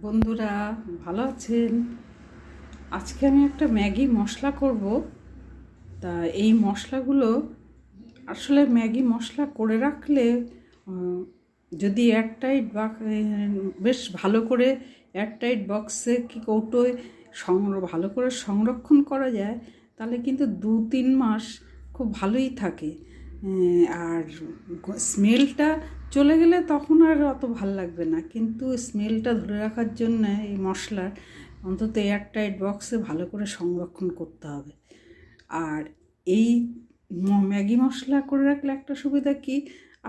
বন্ধুরা ভালো আছেন? আজকে আমি একটা ম্যাগি মশলা করব। তা এই মশলাগুলো আসলে ম্যাগি মশলা করে রাখলে যদি এয়ারটাইট বা বেশ ভালো করে এয়ারটাইট বক্সে কি কৌটোয় ভালো করে সংরক্ষণ করা যায়, তাহলে কিন্তু 2-3 মাস খুব ভালোই থাকে। আর স্মেলটা চলে গেলে তখন আর অত ভাল লাগবে না, কিন্তু স্মেলটা ধরে রাখার জন্য এই মশলার অন্তত এয়ারটাইট বক্সে ভালো করে সংরক্ষণ করতে হবে। আর এই ম্যাগি মশলা করে রাখলে একটা সুবিধা কি,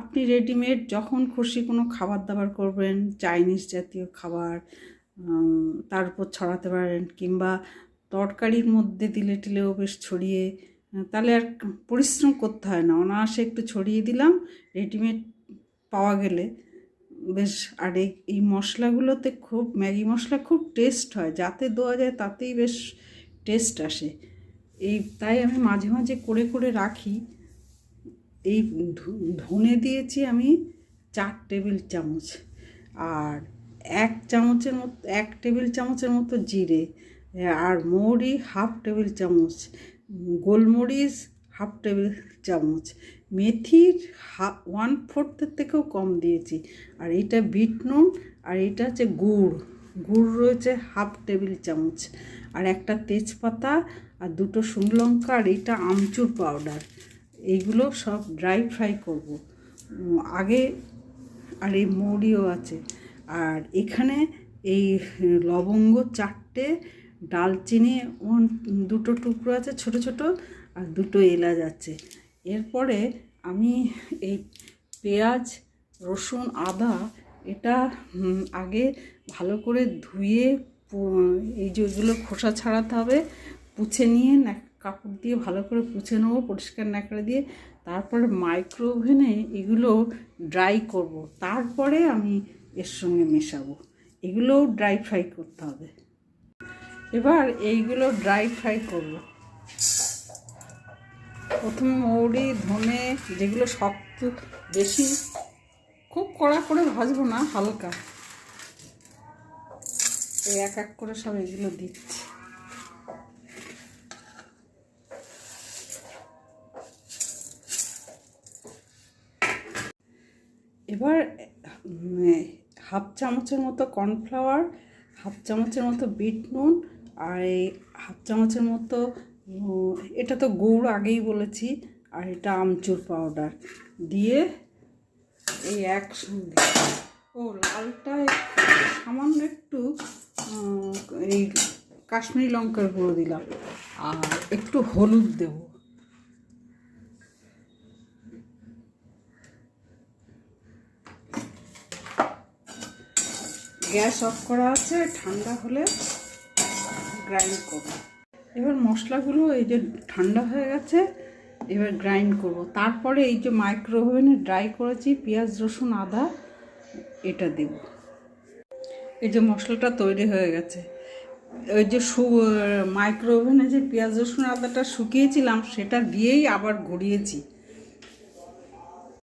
আপনি রেডিমেড যখন খুশি কোনো খাবার দাবার করবেন, চাইনিজ জাতীয় খাবার তার উপর ছড়াতে পারেন, কিংবা তরকারির মধ্যে দিলে টিলেও বেশ ছড়িয়ে, তাহলে আর পরিশ্রম করতে হয় না, অনায়াসে একটু ছড়িয়ে দিলাম, রেডিমেড পাওয়া গেলে বেশ। আর এই মশলাগুলোতে খুব ম্যাগি মশলা খুব টেস্ট হয়, যাতে দেওয়া যায় তাতেই বেশ টেস্ট আসে। তাই আমি মাঝে মাঝে করে করে রাখি। এই ধনে দিয়েছি আমি 4 টেবিল চামচ, আর 1 টেবিল চামচের মতো জিরে, আর মৌরি 1/2 টেবিল চামচ, গোলমরিচ 1/2 টেবিল চামচ, মেথির 1/4 থেকেও কম দিয়েছি। আর এটা বিট নুন, আর এটা হচ্ছে গুড় রয়েছে 1/2 টেবিল চামচ, আর একটা তেজপাতা, আর 2টো শুকনো লঙ্কা, আর এটা আমচুর পাউডার। এইগুলো সব ড্রাই ফ্রাই করব আগে। আর এই মৌরিও আছে। আর এখানে এই লবঙ্গ 4টে, ডালচিনি 2টো টুকরো আছে ছোট ছোট, আর 2টো এলাচ আছে। এরপরে আমি এই পেঁয়াজ, রসুন, আদা এটা আগে ভালো করে ধুয়ে, এই যে এগুলো খোসা ছাড়াতে হবে, পুছে নিয়ে কাপড় দিয়ে ভালো করে পুছে নেবো পরিষ্কার ন্যাকড়া দিয়ে। তারপরে মাইক্রো ওভেনে এগুলো ড্রাই করব, তারপরে আমি এর সঙ্গে মেশাবো। এগুলোও ড্রাই ফ্রাই করতে হবে। এবার এইগুলো ড্রাই ফ্রাই করব। প্রথমে মৌরি, ধনে, যেগুলো শক্ত, বেশি খুব কড়া করে ভাজবো না, হালকা এই এক এক করে সব এগুলো দিচ্ছি। এবার 1/2 চামচের মতো কর্নফ্লাওয়ার, 1/2 চামচের মতো বিট নুন, আর এই 1/2 চামচের মতো, এটা তো গুড় আগেই বলেছি, আর এটা আমচুর পাউডার দিয়ে এই একসঙ্গে, লালটা সামান্য একটু এই কাশ্মীরি লঙ্কার গুঁড়ো দিলাম, আর একটু হলুদ দেব। গ্যাস অফ করা আছে, ঠান্ডা হলে গ্রাইন্ড করব। এবার মশলাগুলো এই যে ঠান্ডা হয়ে গেছে, এবার গ্রাইন্ড করব। তারপরে এই যে মাইক্রো ওভেনে ড্রাই করেছি পেঁয়াজ, রসুন, আদা, এটা দেব। এই যে মশলাটা তৈরি হয়ে গেছে। ওই যে মাইক্রো ওভেনে যে পেঁয়াজ, রসুন, আদাটা শুকিয়েছিলাম, সেটা দিয়েই আবার গড়িয়েছি।